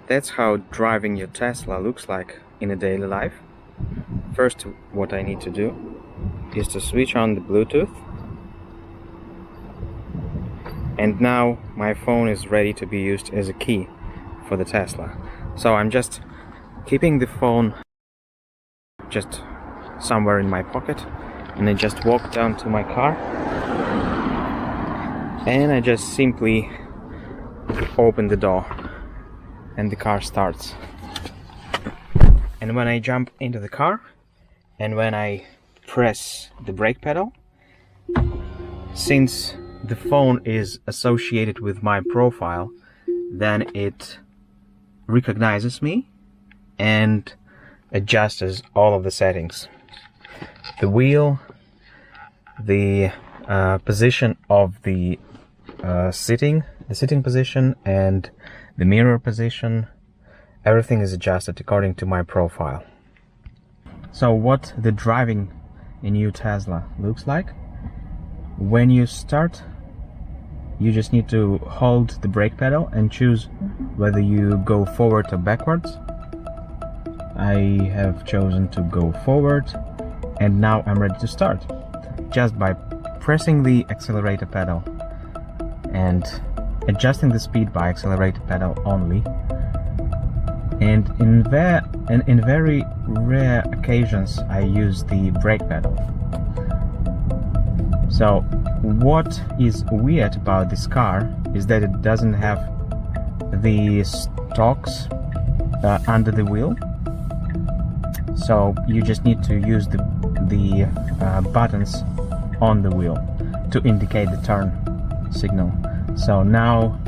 That's how driving your Tesla looks like in a daily life. First, what I need to do is to switch on the Bluetooth. And now my phone is ready to be used as a key for the Tesla. So I'm just keeping the phone just somewhere in my pocket, and I just walk down to my car, and I just simply open the door and the car starts. And when I jump into the car and when I press the brake pedal, since the phone is associated with my profile, then it recognizes me and adjusts all of the settings. The wheel, the position of the sitting position, and the mirror position, everything is adjusted according to my profile. So what the driving a new Tesla looks like: when you start, you just need to hold the brake pedal and choose whether you go forward or backwards. I have chosen to go forward, and now I'm ready to start just by pressing the accelerator pedal and adjusting the speed by accelerator pedal only. And in very rare occasions I use the brake pedal. So what is weird about this car is that it doesn't have the stalks under the wheel. So you just need to use the buttons on the wheel to indicate the turn signal. So now,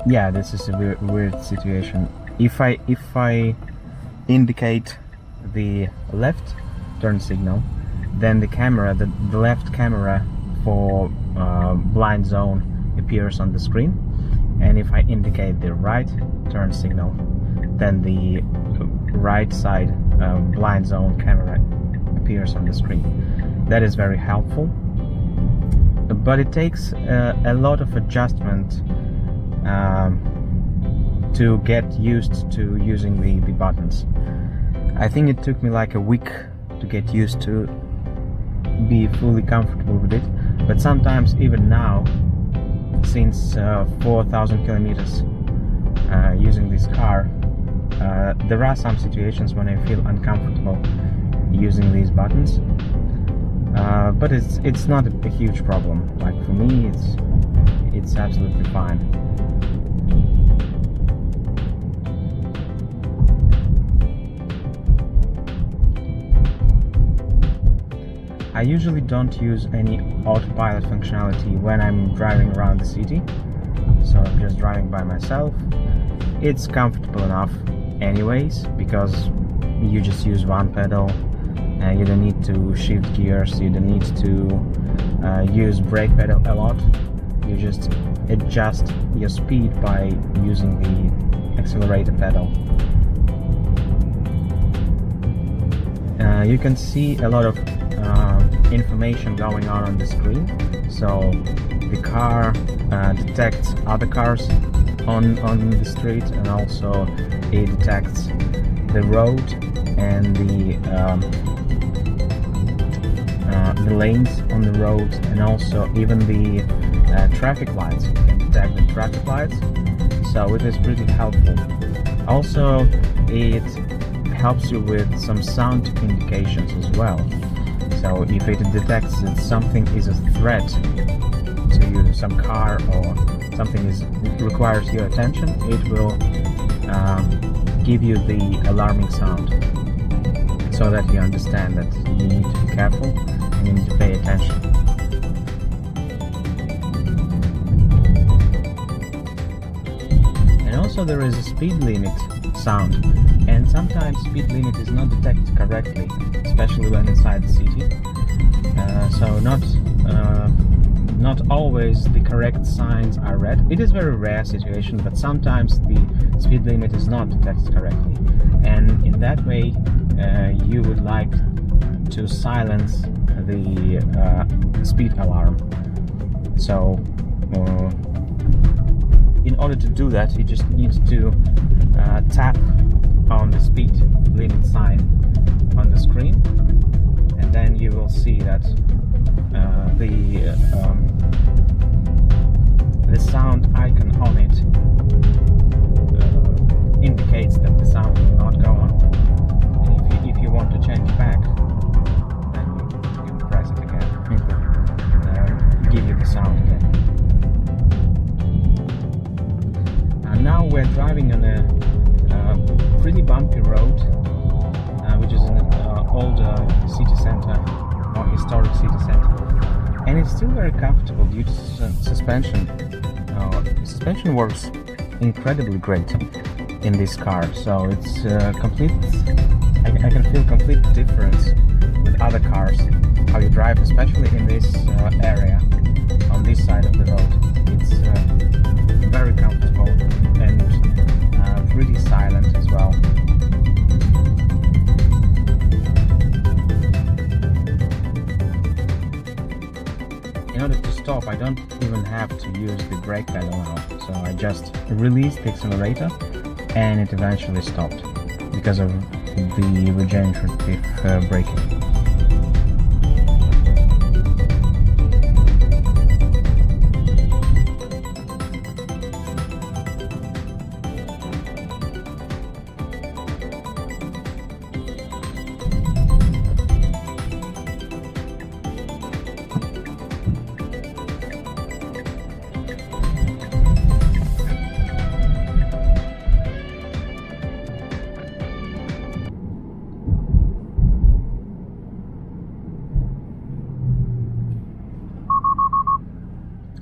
yeah, this is a weird situation. If I indicate the left turn signal, then the camera, the left camera for blind zone appears on the screen, and if I indicate the right turn signal, then the right side blind zone camera appears on the screen. That is very helpful, but it takes a lot of adjustment to get used to using the buttons. I think it took me like a week to get used to be fully comfortable with it, but sometimes even now, since 4,000 kilometers using this car, there are some situations when I feel uncomfortable using these buttons, but it's not a huge problem. Like for me, it's absolutely fine. I usually don't use any autopilot functionality when I'm driving around the city, so I'm just driving by myself. It's comfortable enough anyways, because you just use one pedal, and you don't need to shift gears, you don't need to use brake pedal a lot. You just adjust your speed by using the accelerator pedal. You can see a lot of information going on the screen. So the car detects other cars on the street, and also it detects the road and the lanes on the road, and also even the traffic lights. It can detect the traffic lights, so it is pretty helpful. Also, it helps you with some sound indications as well. So if it detects that something is a threat to you, some car or something requires your attention, it will give you the alarming sound, so that you understand that you need to be careful and you need to pay attention. And also there is a speed limit sound, and sometimes speed limit is not detected correctly, especially when inside the city. So not always the correct signs are read. It is a very rare situation, but sometimes the speed limit is not detected correctly, and in that way you would like to silence the speed alarm. So in order to do that, you just need to tap on the speed limit sign on the screen, and then you will see that the sound icon on it indicates that the sound will not go on. And if you want to change back, then you press it again. It will give you the sound again. Now we're driving on a pretty bumpy road, which is an older city center, or historic city center, and it's still very comfortable due to suspension. Suspension works incredibly great in this car, so it's complete. I can feel complete difference with other cars. How you drive, especially in this area, on this side of the road, it's very comfortable and really silent as well. In order to stop, I don't even have to use the brake pedal now, so I just release the accelerator and it eventually stopped because of the regenerative braking.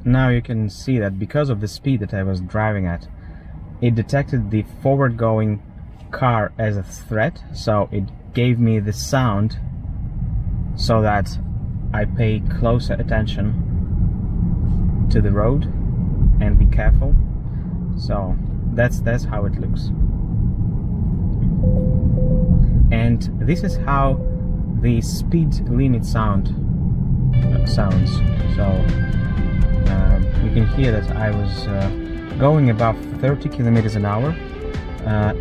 Now you can see that because of the speed that I was driving at, it detected the forward-going car as a threat, so it gave me the sound so that I pay closer attention to the road and be careful. So that's how it looks. And this is how the speed limit sound sounds. So you can hear that I was going above 30 kilometers an hour,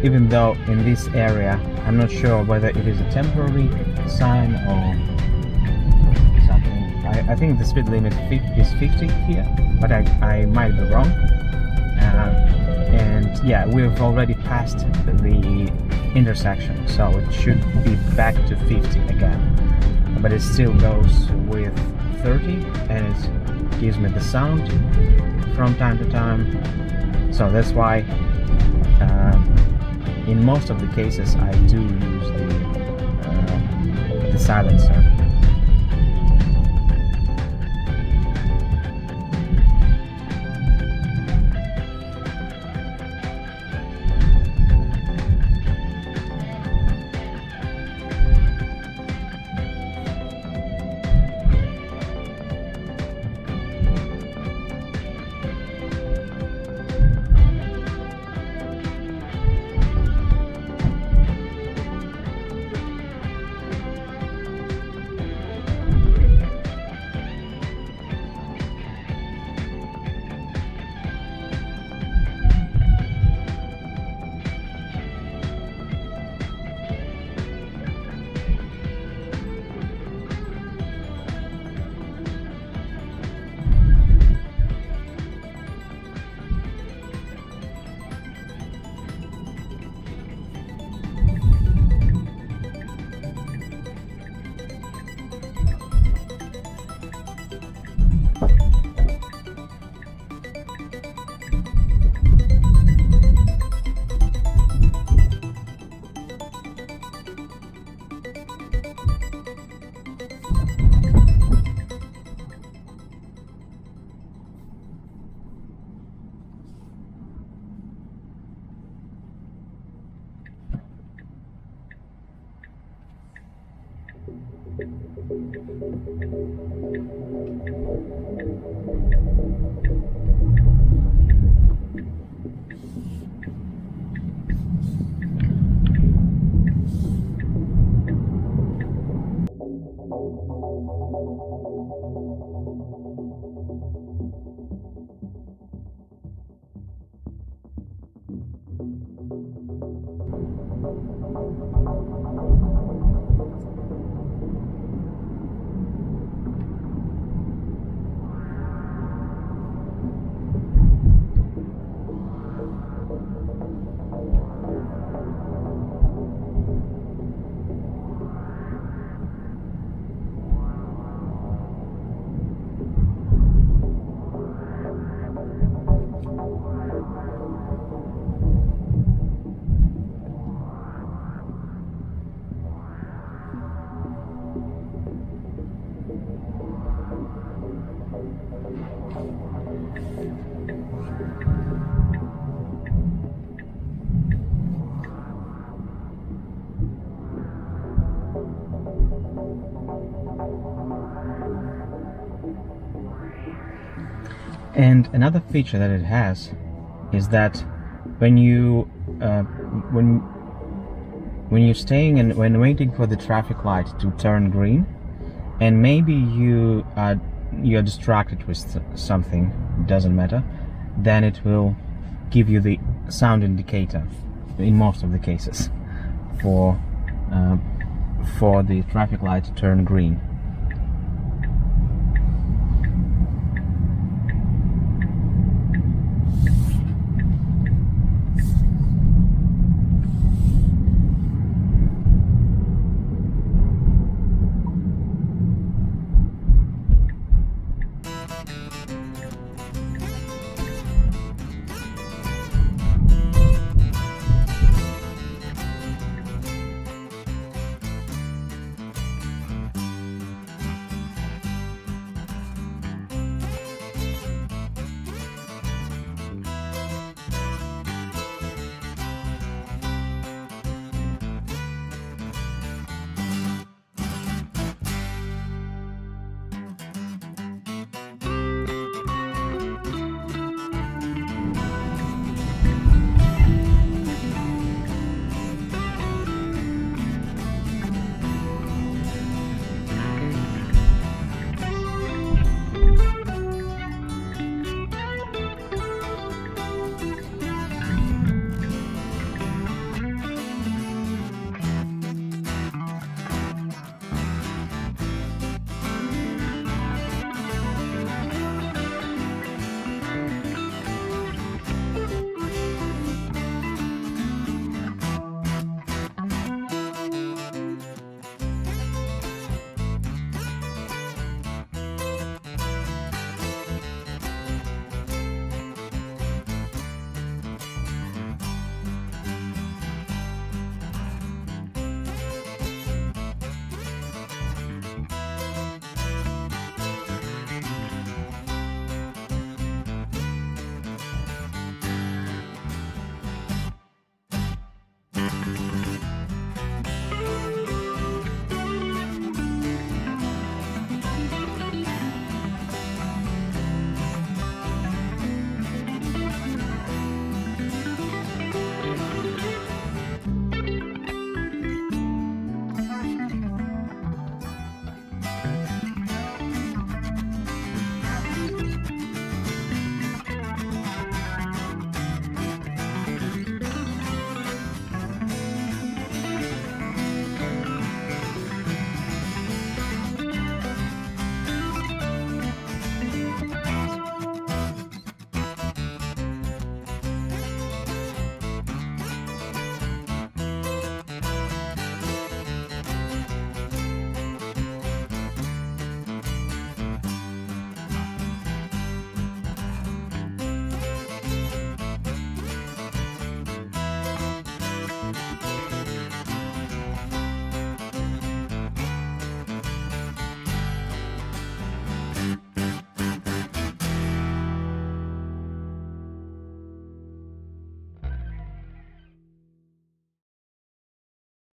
even though in this area I'm not sure whether it is a temporary sign or something. I think the speed limit is 50 here, but I might be wrong. And yeah, we've already passed the intersection, so it should be back to 50 again, but it still goes with 30 and it gives me the sound from time to time. So that's why in most of the cases I do use the silencer. And another feature that it has is that when you're staying and when waiting for the traffic light to turn green, and maybe you're distracted with something, doesn't matter, then it will give you the sound indicator in most of the cases for the traffic light to turn green.